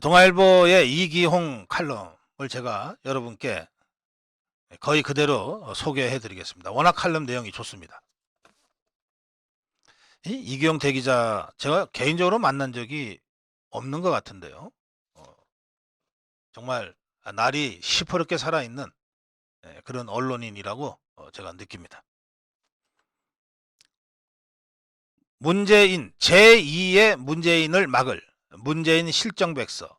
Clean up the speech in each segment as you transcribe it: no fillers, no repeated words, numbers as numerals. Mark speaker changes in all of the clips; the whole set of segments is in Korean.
Speaker 1: 동아일보의 이기홍 칼럼을 제가 여러분께 거의 그대로 소개해 드리겠습니다. 워낙 칼럼 내용이 좋습니다. 이기홍 대기자 제가 개인적으로 만난 적이 없는 것 같은데요. 정말 날이 시퍼렇게 살아있는 그런 언론인이라고 제가 느낍니다. 문재인 제2의 문재인을 막을 문재인 실정백서가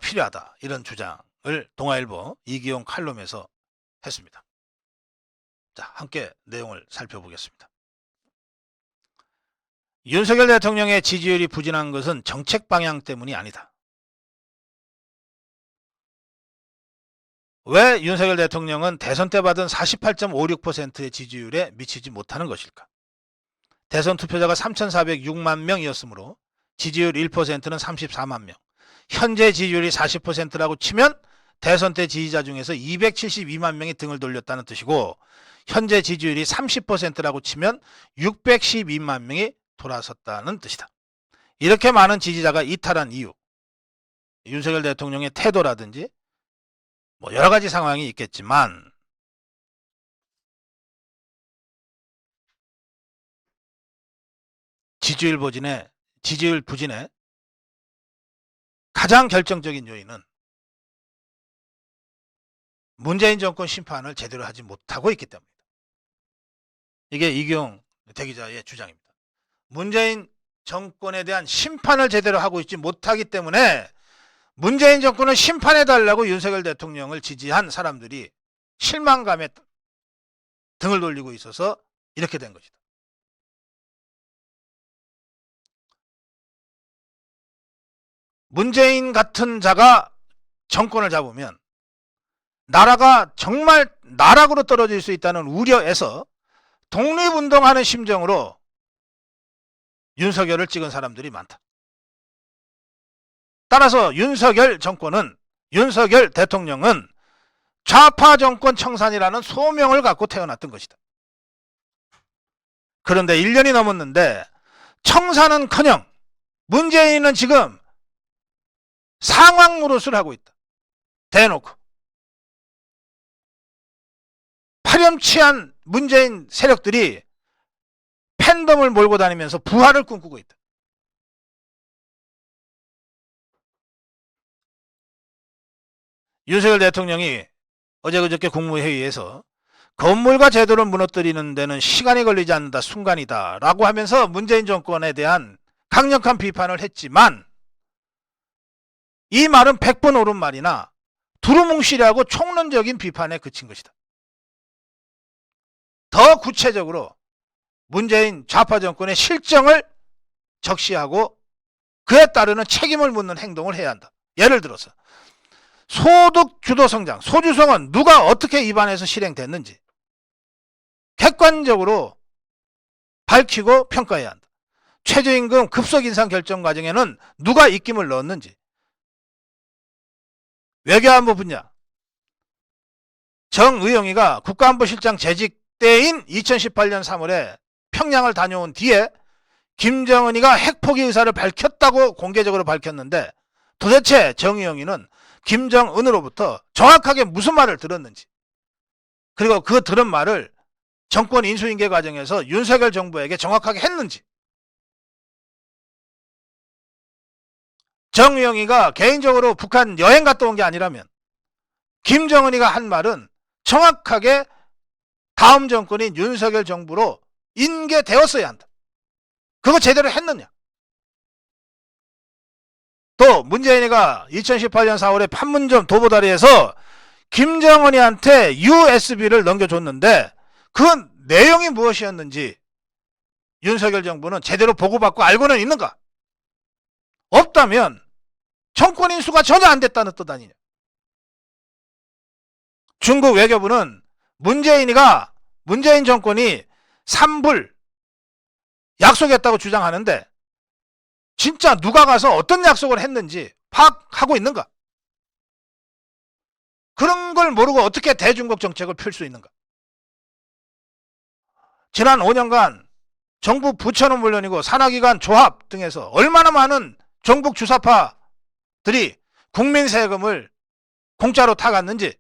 Speaker 1: 필요하다, 이런 주장을 동아일보 이기홍 칼럼에서 했습니다. 자, 함께 내용을 살펴보겠습니다. 윤석열 대통령의 지지율이 부진한 것은 정책 방향 때문이 아니다. 왜 윤석열 대통령은 대선 때 받은 48.56%의 지지율에 미치지 못하는 것일까? 대선 투표자가 3,406만 명이었으므로 지지율 1%는 34만 명. 현재 지지율이 40%라고 치면 대선 때 지지자 중에서 272만 명이 등을 돌렸다는 뜻이고, 현재 지지율이 30%라고 치면 612만 명이 돌아섰다는 뜻이다. 이렇게 많은 지지자가 이탈한 이유, 윤석열 대통령의 태도라든지 여러 가지 상황이 있겠지만, 지지율 부진의 가장 결정적인 요인은 문재인 정권 심판을 제대로 하지 못하고 있기 때문입니다. 이게 이기홍 대기자의 주장입니다. 문재인 정권에 대한 심판을 제대로 하고 있지 못하기 때문에 문재인 정권을 심판해달라고 윤석열 대통령을 지지한 사람들이 실망감에 등을 돌리고 있어서 이렇게 된 것이다. 문재인 같은 자가 정권을 잡으면 나라가 정말 나락으로 떨어질 수 있다는 우려에서 독립운동하는 심정으로 윤석열을 찍은 사람들이 많다. 따라서 윤석열 대통령은 좌파 정권 청산이라는 소명을 갖고 태어났던 것이다. 그런데 1년이 넘었는데 청산은커녕 문재인은 지금 상황 노릇을 하고 있다. 대놓고. 파렴치한 문재인 세력들이 팬덤을 몰고 다니면서 부활을 꿈꾸고 있다. 윤석열 대통령이 어제 그저께 국무회의에서 건물과 제도를 무너뜨리는 데는 시간이 걸리지 않는다, 순간이다 라고 하면서 문재인 정권에 대한 강력한 비판을 했지만, 이 말은 100번 옳은 말이나 두루뭉실하고 총론적인 비판에 그친 것이다. 더 구체적으로 문재인 좌파 정권의 실정을 적시하고 그에 따르는 책임을 묻는 행동을 해야 한다. 예를 들어서 소득 주도 성장, 소주성은 누가 어떻게 입안해서 실행됐는지 객관적으로 밝히고 평가해야 한다. 최저임금 급속 인상 결정 과정에는 누가 입김을 넣었는지, 외교안보 분야 정의용이가 국가안보실장 재직 때인 2018년 3월에 평양을 다녀온 뒤에 김정은이가 핵포기 의사를 밝혔다고 공개적으로 밝혔는데, 도대체 정의용이는 김정은으로부터 정확하게 무슨 말을 들었는지, 그리고 그 들은 말을 정권 인수인계 과정에서 윤석열 정부에게 정확하게 했는지, 정의용이가 개인적으로 북한 여행 갔다 온 게 아니라면 김정은이가 한 말은 정확하게 다음 정권인 윤석열 정부로 인계되었어야 한다. 그거 제대로 했느냐? 또 문재인이가 2018년 4월에 판문점 도보다리에서 김정은이한테 USB를 넘겨줬는데 그 내용이 무엇이었는지 윤석열 정부는 제대로 보고받고 알고는 있는가? 없다면 정권 인수가 전혀 안 됐다는 뜻 아니냐? 중국 외교부는 문재인 정권이 산불 약속했다고 주장하는데 진짜 누가 가서 어떤 약속을 했는지 파악하고 있는가? 그런 걸 모르고 어떻게 대중국 정책을 펼 수 있는가? 지난 5년간 정부 부처는 물론이고 산하기관 조합 등에서 얼마나 많은 종북 주사파 좌파들이 국민 세금을 공짜로 타갔는지,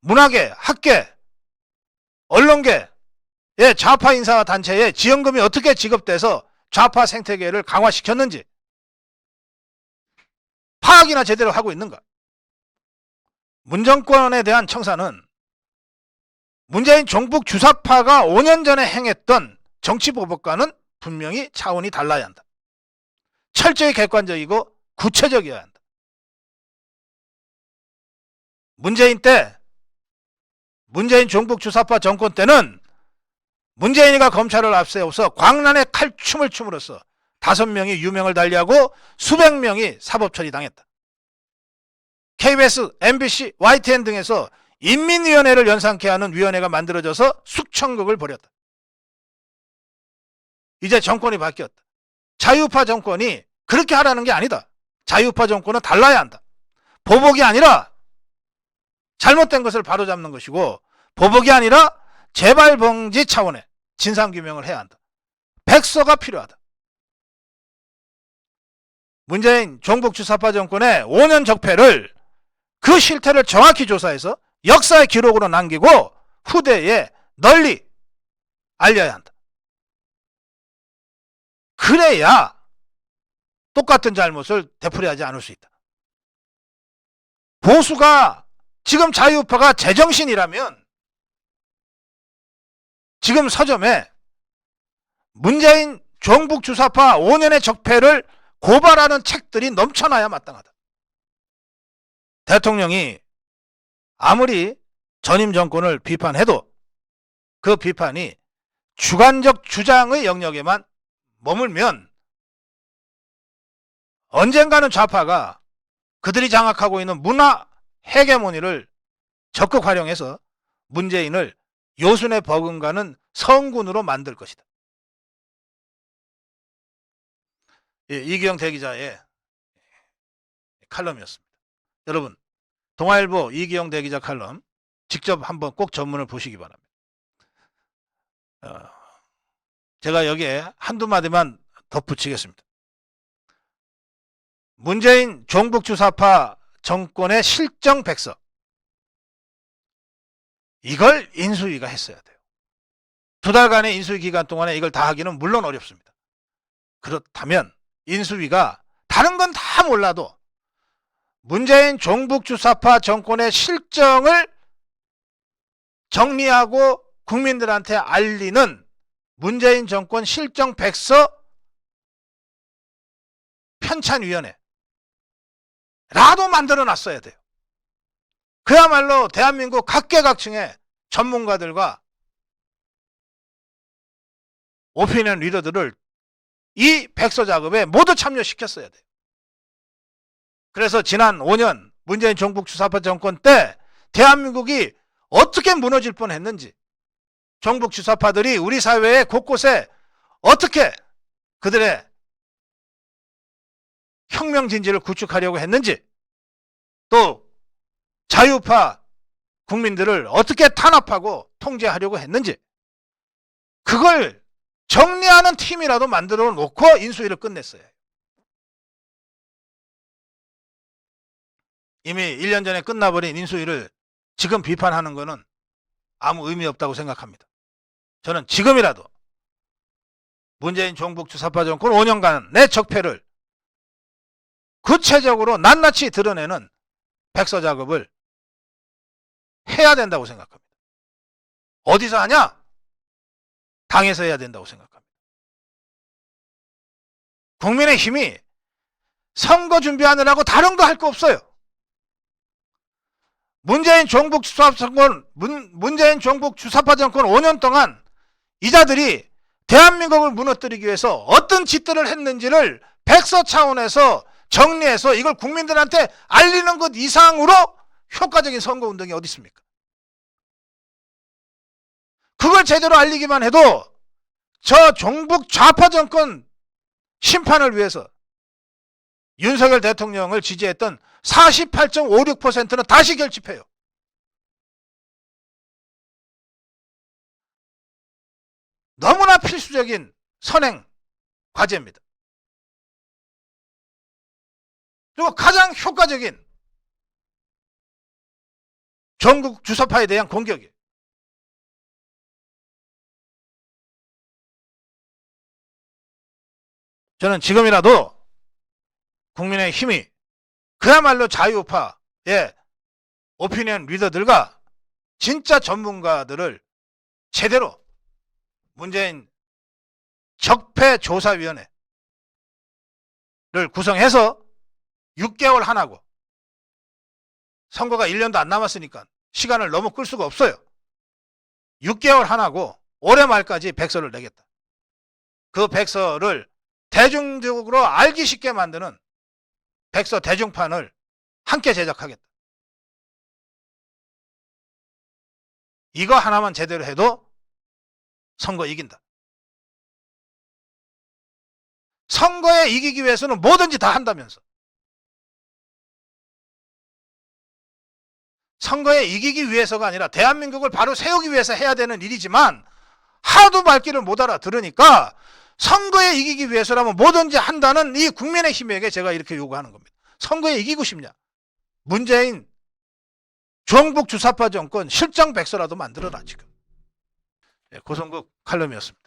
Speaker 1: 문화계, 학계, 언론계, 좌파 인사 단체에 지원금이 어떻게 지급돼서 좌파 생태계를 강화시켰는지 파악이나 제대로 하고 있는가? 문정권에 대한 청사는 문재인 종북 주사파가 5년 전에 행했던 정치보복과는 분명히 차원이 달라야 한다. 철저히 객관적이고 구체적이어야 한다. 문재인 종북 주사파 정권 때는 문재인이가 검찰을 앞세워서 광란의 칼춤을 춤으로써 5명이 유명을 달리하고 수백 명이 사법처리 당했다. KBS, MBC, YTN 등에서 인민위원회를 연상케 하는 위원회가 만들어져서 숙청극을 벌였다. 이제 정권이 바뀌었다. 자유파 정권이 그렇게 하라는 게 아니다. 자유파 정권은 달라야 한다. 보복이 아니라 잘못된 것을 바로잡는 것이고, 보복이 아니라 재발방지 차원의 진상규명을 해야 한다. 백서가 필요하다. 문재인 종북 주사파 정권의 5년 적폐를, 그 실태를 정확히 조사해서 역사의 기록으로 남기고 후대에 널리 알려야 한다. 그래야 똑같은 잘못을 되풀이하지 않을 수 있다. 보수가, 지금 자유파가 제정신이라면 지금 서점에 문재인 종북 주사파 5년의 적폐를 고발하는 책들이 넘쳐나야 마땅하다. 대통령이 아무리 전임 정권을 비판해도 그 비판이 주관적 주장의 영역에만 머물면 언젠가는 좌파가 그들이 장악하고 있는 문화 헤게모니를 적극 활용해서 문재인을 요순에 버금가는 성군으로 만들 것이다. 이기영 대기자의 칼럼이었습니다. 여러분, 동아일보 이기영 대기자 칼럼 직접 한번 꼭 전문을 보시기 바랍니다. 제가 여기에 한두 마디만 덧붙이겠습니다. 문재인 종북 주사파 정권의 실정 백서, 이걸 인수위가 했어야 돼요. 2달간의 인수위 기간 동안에 이걸 다 하기는 물론 어렵습니다. 그렇다면 인수위가 다른 건 다 몰라도 문재인 종북 주사파 정권의 실정을 정리하고 국민들한테 알리는 문재인 정권 실정 백서 편찬위원회 라도 만들어 놨어야 돼요. 그야말로 대한민국 각계각층의 전문가들과 오피니언 리더들을 이 백서 작업에 모두 참여시켰어야 돼요. 그래서 지난 5년 문재인 종북 주사파 정권 때 대한민국이 어떻게 무너질 뻔했는지, 종북 주사파들이 우리 사회의 곳곳에 어떻게 그들의 혁명 진지를 구축하려고 했는지, 또 자유파 국민들을 어떻게 탄압하고 통제하려고 했는지, 그걸 정리하는 팀이라도 만들어 놓고 인수위를 끝냈어요. 이미 1년 전에 끝나버린 인수위를 지금 비판하는 것은 아무 의미 없다고 생각합니다. 저는 지금이라도 문재인 종북 주사파 정권 5년간의 적폐를 구체적으로 낱낱이 드러내는 백서 작업을 해야 된다고 생각합니다. 어디서 하냐? 당에서 해야 된다고 생각합니다. 국민의힘이 선거 준비하느라고 다른 거 할 거 없어요. 문재인 종북 주사파 정권 5년 동안 이자들이 대한민국을 무너뜨리기 위해서 어떤 짓들을 했는지를 백서 차원에서 정리해서 이걸 국민들한테 알리는 것 이상으로 효과적인 선거운동이 어디 있습니까? 그걸 제대로 알리기만 해도 저 종북 좌파 정권 심판을 위해서 윤석열 대통령을 지지했던 48.56%는 다시 결집해요. 너무나 필수적인 선행 과제입니다. 그리고 가장 효과적인 전국 주사파에 대한 공격이에요. 저는 지금이라도 국민의힘이 그야말로 자유우파의 오피니언 리더들과 진짜 전문가들을 제대로 문재인 적폐조사위원회를 구성해서 6개월 하나고, 선거가 1년도 안 남았으니까 시간을 너무 끌 수가 없어요. 6개월 하나고 올해 말까지 백서를 내겠다. 그 백서를 대중적으로 알기 쉽게 만드는 백서 대중판을 함께 제작하겠다. 이거 하나만 제대로 해도 선거 이긴다. 선거에 이기기 위해서는 뭐든지 다 한다면서. 선거에 이기기 위해서가 아니라 대한민국을 바로 세우기 위해서 해야 되는 일이지만 하도 말귀를 못 알아들으니까 선거에 이기기 위해서라면 뭐든지 한다는 이 국민의힘에게 제가 이렇게 요구하는 겁니다. 선거에 이기고 싶냐? 문재인 종북 주사파 정권 실정 백서라도 만들어라 지금. 고성국 칼럼이었습니다.